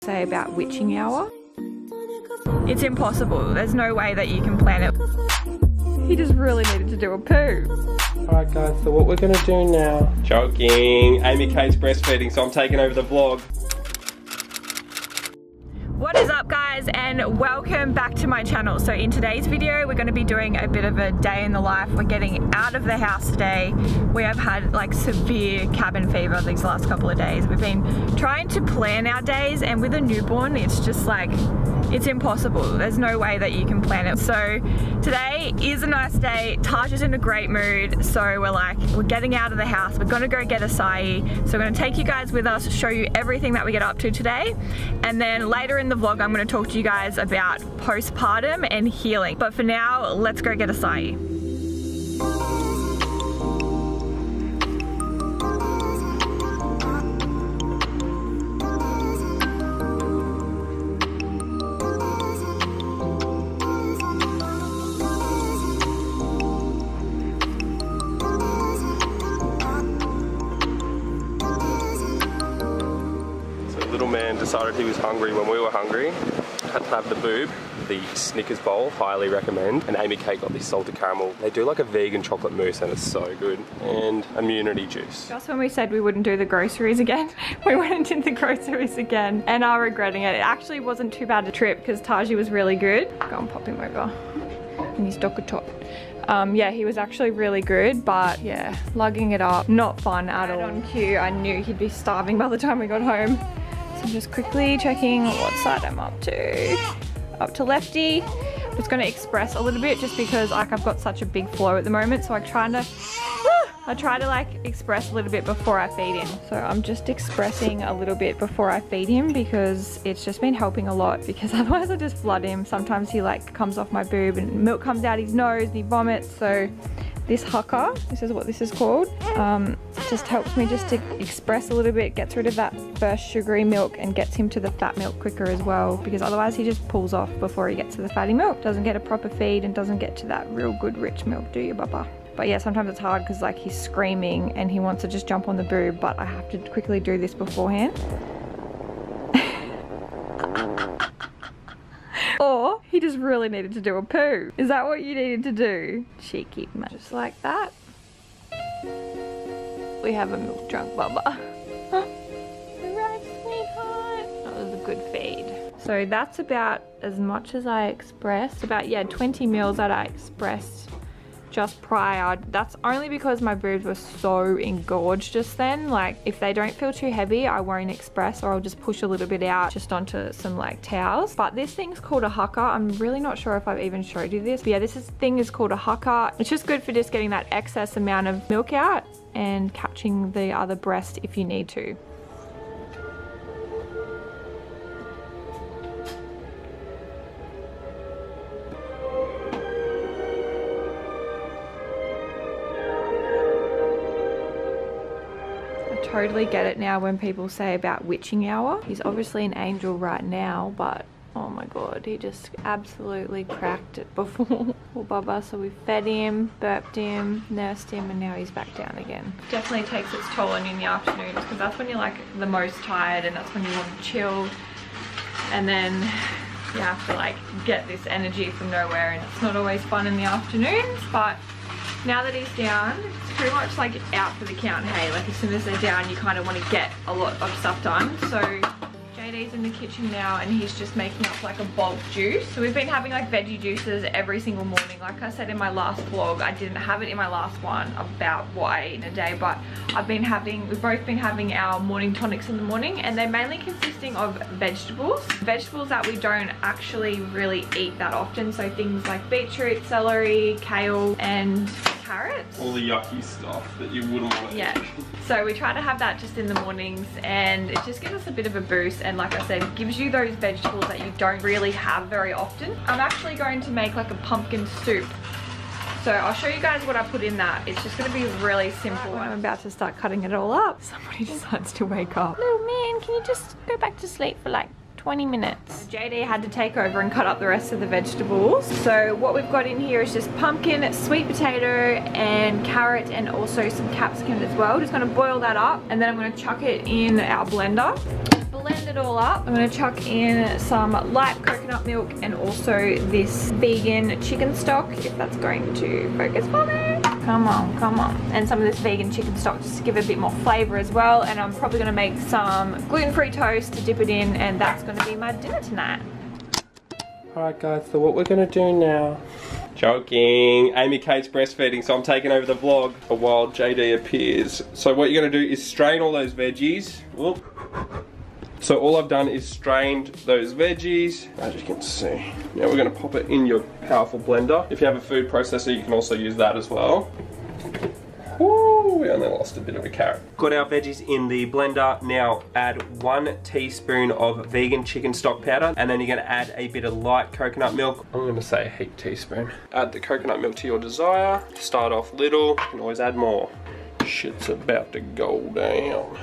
say about witching hour. It's impossible. There's no way that you can plan it. He just really needed to do a poo. Alright guys, so what we're gonna do now... Joking! Amy Kate's breastfeeding, so I'm taking over the vlog. What is up guys, and welcome back to my channel. So in today's video we're going to be doing a bit of a day in the life. We're getting out of the house today. We have had like severe cabin fever these last couple of days. We've been trying to plan our days, and with a newborn it's just like, it's impossible. There's no way that you can plan it. So today is a nice day. Taj is in a great mood, so we're getting out of the house. We're gonna go get acai. So we're gonna take you guys with us, show you everything that we get up to today, and then later in the vlog I'm gonna talk to you guys about postpartum and healing. But for now, let's go get acai. Little man decided he was hungry when we were hungry. Had to have the boob, the Snickers bowl, highly recommend. And Amy Kate got this salted caramel. They do like a vegan chocolate mousse and it's so good. And immunity juice. Just when we said we wouldn't do the groceries again, we went and did the groceries again and are regretting it. It actually wasn't too bad a trip because Taji was really good. Go and pop him over in his docker tot. Yeah, he was actually really good, but yeah, lugging it up, not fun at all. On cue, I knew he'd be starving by the time we got home. I'm just quickly checking what side I'm up to. Up to lefty. I'm just going to express a little bit just because like I've got such a big flow at the moment, so I try to like express a little bit before I feed him. So I'm just expressing a little bit before I feed him because it's just been helping a lot, because otherwise I just flood him. Sometimes he like comes off my boob and milk comes out his nose and he vomits. So this haka, this is what this is called, just helps me just to express a little bit, gets rid of that first sugary milk and gets him to the fat milk quicker as well, because otherwise he just pulls off before he gets to the fatty milk. Doesn't get a proper feed and doesn't get to that real good rich milk, do you, Baba? But yeah, sometimes it's hard because like he's screaming and he wants to just jump on the boob, but I have to quickly do this beforehand. Or he just really needed to do a poo. Is that what you needed to do? Cheeky man. Just like that. We have a milk drunk, Bubba. Right, sweetheart. That was a good feed. So that's about as much as I expressed. About, yeah, 20 mils that I expressed just prior. That's only because my boobs were so engorged just then. Like if they don't feel too heavy, I won't express, or I'll just push a little bit out just onto some like towels. But this thing's called a haka. I'm really not sure if I've even showed you this, but yeah, this thing is called a haka. It's just good for just getting that excess amount of milk out and catching the other breast if you need to. Totally get it now when people say about witching hour. He's obviously an angel right now, but oh my god, he just absolutely cracked it before. Poor Bubba. So we fed him, burped him, nursed him, and now he's back down again. Definitely takes its toll on you in the afternoons, because that's when you're like the most tired and that's when you want to chill, and then you have to like get this energy from nowhere, and it's not always fun in the afternoons. But now that he's down, it's pretty much like out for the count, hey? Like as soon as they're down, you kind of want to get a lot of stuff done. So JD's in the kitchen now and he's just making up like a bulk juice. So we've been having like veggie juices every single morning. Like I said in my last vlog, I didn't have it in my last one about what I eat in a day, but we've both been having our morning tonics in the morning, and they're mainly consisting of vegetables that we don't actually really eat that often. So things like beetroot, celery, kale, and carrots. All the yucky stuff that you wouldn't want to eat. So we try to have that just in the mornings, and it just gives us a bit of a boost, and like I said, gives you those vegetables that you don't really have very often. I'm actually going to make like a pumpkin soup. So I'll show you guys what I put in that. It's just going to be really simple. When I'm about to start cutting it all up, somebody decides to wake up. Little man, can you just go back to sleep for like 20 minutes. JD had to take over and cut up the rest of the vegetables. So what we've got in here is just pumpkin, sweet potato, and carrot, and also some capsicum as well. Just gonna boil that up, and then I'm gonna chuck it in our blender. blend it all up, I'm gonna chuck in some light coconut milk and also this vegan chicken stock, if that's going to focus for me. Come on, come on. And some of this vegan chicken stock just to give it a bit more flavor as well. And I'm probably gonna make some gluten-free toast to dip it in, and that's gonna be my dinner tonight. Alright guys, so what we're gonna do now, joking, Amy Kate's breastfeeding, so I'm taking over the vlog while JD appears. So what you're gonna do is strain all those veggies. Whoop. So all I've done is strained those veggies, as you can see. Now we're gonna pop it in your powerful blender. If you have a food processor, you can also use that as well. Woo, we only lost a bit of a carrot. Got our veggies in the blender. Now add 1 teaspoon of vegan chicken stock powder, and then you're gonna add a bit of light coconut milk. I'm gonna say a heap teaspoon. Add the coconut milk to your desire. Start off little, you can always add more. Shit's about to go down.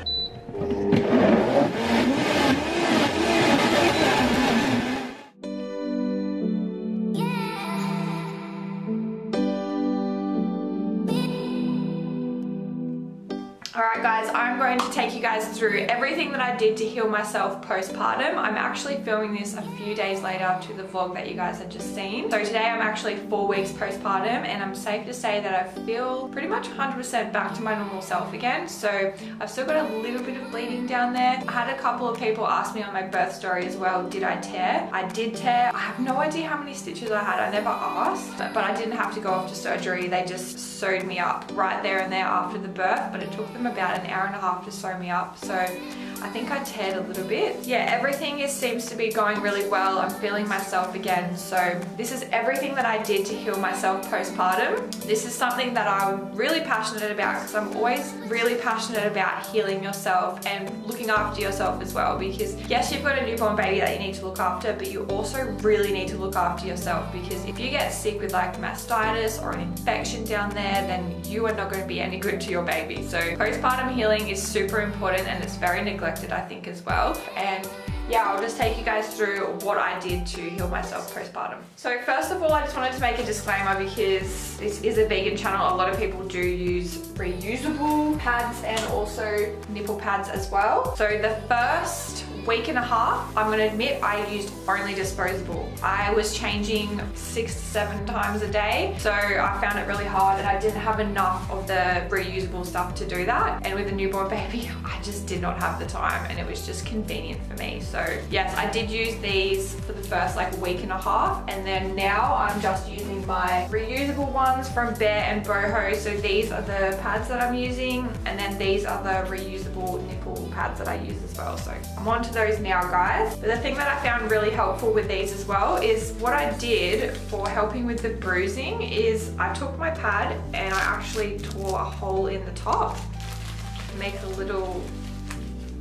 Alright guys, I'm going to take you guys through everything that I did to heal myself postpartum. I'm actually filming this a few days later to the vlog that you guys have just seen. So today I'm actually 4 weeks postpartum, and I'm safe to say that I feel pretty much 100% back to my normal self again. So I've still got a little bit of bleeding down there. I had a couple of people ask me on my birth story as well, did I tear? I did tear. I have no idea how many stitches I had. I never asked, but I didn't have to go off to surgery. They just sewed me up right there and there after the birth, but it took them about an hour and a half to sew me up, so I think I teared a little bit. Yeah, everything seems to be going really well. I'm feeling myself again, so this is everything that I did to heal myself postpartum. This is something that I'm really passionate about, because I'm always really passionate about healing yourself and looking after yourself as well, because yes, you've got a newborn baby that you need to look after, but you also really need to look after yourself, because if you get sick with like mastitis or an infection down there, then you are not going to be any good to your baby. So postpartum healing is super important, and it's very neglected, I think, as well. And yeah, I'll just take you guys through what I did to heal myself postpartum. So first of all, I just wanted to make a disclaimer, because this is a vegan channel. A lot of people do use reusable pads and also nipple pads as well. So the first week and a half, I'm gonna admit, I used only disposable. I was changing 6 to 7 times a day, so I found it really hard, and I didn't have enough of the reusable stuff to do that. And with a newborn baby, I just did not have the time, and it was just convenient for me. So yes, I did use these for the first like week and a half, and then now I'm just using my reusable ones from Bear and Boho. So these are the pads that I'm using, and then these are the reusable nipple pads that I use as well. So I'm on to those now, guys. But the thing that I found really helpful with these as well is what I did for helping with the bruising is I took my pad and I actually tore a hole in the top to make a little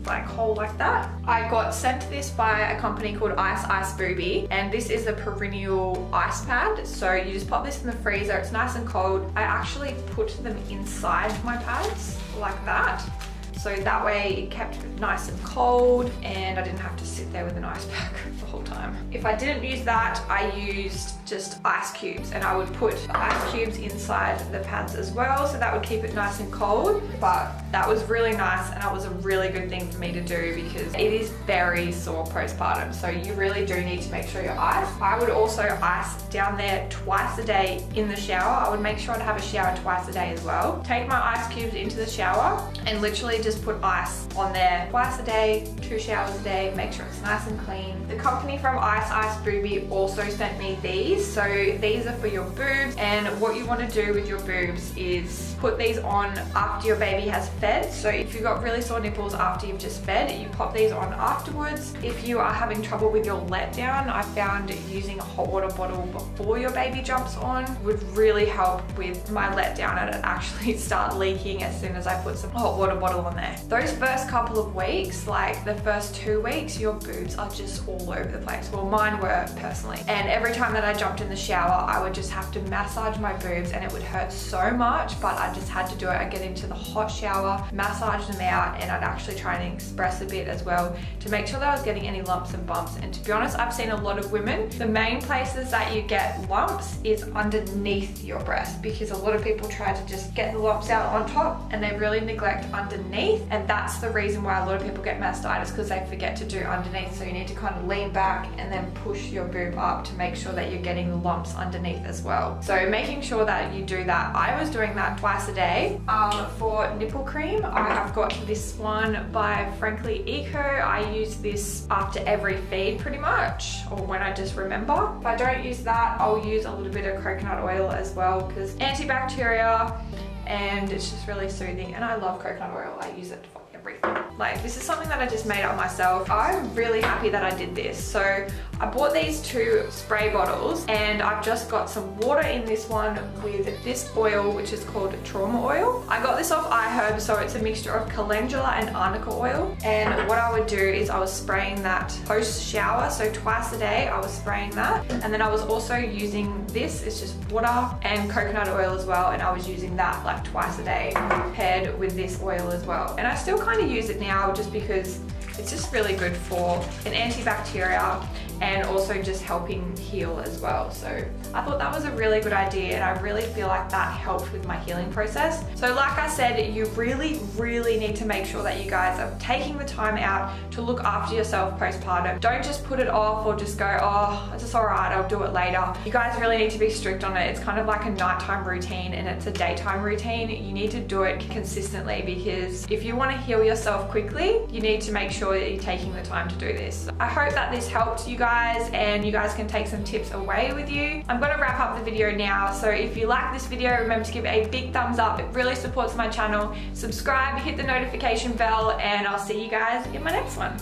like hole like that. I got sent this by a company called Ice Booby, and this is a perennial ice pad. So you just pop this in the freezer, it's nice and cold. I actually put them inside my pads like that. So that way it kept it nice and cold, and I didn't have to sit there with an ice pack the whole time. If I didn't use that, I used just ice cubes, and I would put ice cubes inside the pads as well, so that would keep it nice and cold. But that was really nice, and that was a really good thing for me to do, because it is very sore postpartum, so you really do need to make sure you're iced. I would also ice down there twice a day in the shower. I would make sure to have a shower twice a day as well. Take my ice cubes into the shower and literally just put ice on there twice a day, 2 showers a day, make sure it's nice and clean. The company from Ice Booby also sent me these. So these are for your boobs, and what you want to do with your boobs is put these on after your baby has fed. So if you've got really sore nipples after you've just fed, you pop these on afterwards. If you are having trouble with your letdown, I found using a hot water bottle before your baby jumps on would really help with my letdown, and it actually start leaking as soon as I put some hot water bottle on there. Those first couple of weeks, like the first 2 weeks, your boobs are just all over the place. Well, mine were personally. And every time that I jumped in the shower, I would just have to massage my boobs, and it would hurt so much, but I just had to do it. I'd get into the hot shower, massage them out, and I'd actually try and express a bit as well to make sure that I was getting any lumps and bumps. And to be honest, I've seen a lot of women, the main places that you get lumps is underneath your breast, because a lot of people try to just get the lumps out on top and they really neglect underneath. underneath, and that's the reason why a lot of people get mastitis, because they forget to do underneath. So you need to kind of lean back and then push your boob up to make sure that you're getting the lumps underneath as well. So making sure that you do that. I was doing that twice a day. For nipple cream, I have got this one by Frankly Eco. I use this after every feed pretty much, or when I just remember. If I don't use that, I'll use a little bit of coconut oil as well, because antibacterial, and it's just really soothing. And I love coconut oil. I use it for everything. Like, this is something that I just made up myself. I'm really happy that I did this. So I bought these 2 spray bottles, and I've just got some water in this one with this oil, which is called trauma oil. I got this off iHerb, so it's a mixture of calendula and arnica oil. And what I would do is I was spraying that post shower, so twice a day I was spraying that. And then I was also using this, it's just water and coconut oil as well, and I was using that like twice a day paired with this oil as well. And I still kind of use it now just because it's just really good for an antibacterial and also just helping heal as well. So I thought that was a really good idea, and I really feel like that helped with my healing process. So like I said, you really need to make sure that you guys are taking the time out to look after yourself postpartum. Don't just put it off or just go, oh, it's just alright, I'll do it later. You guys really need to be strict on it. It's kind of like a nighttime routine and it's a daytime routine. You need to do it consistently, because if you want to heal yourself quickly, you need to make sure that you're taking the time to do this. I hope that this helped you guys, and you guys can take some tips away with you. I'm going to wrap up the video now, so if you like this video, remember to give it a big thumbs up. It really supports my channel. Subscribe, hit the notification bell, and I'll see you guys in my next one.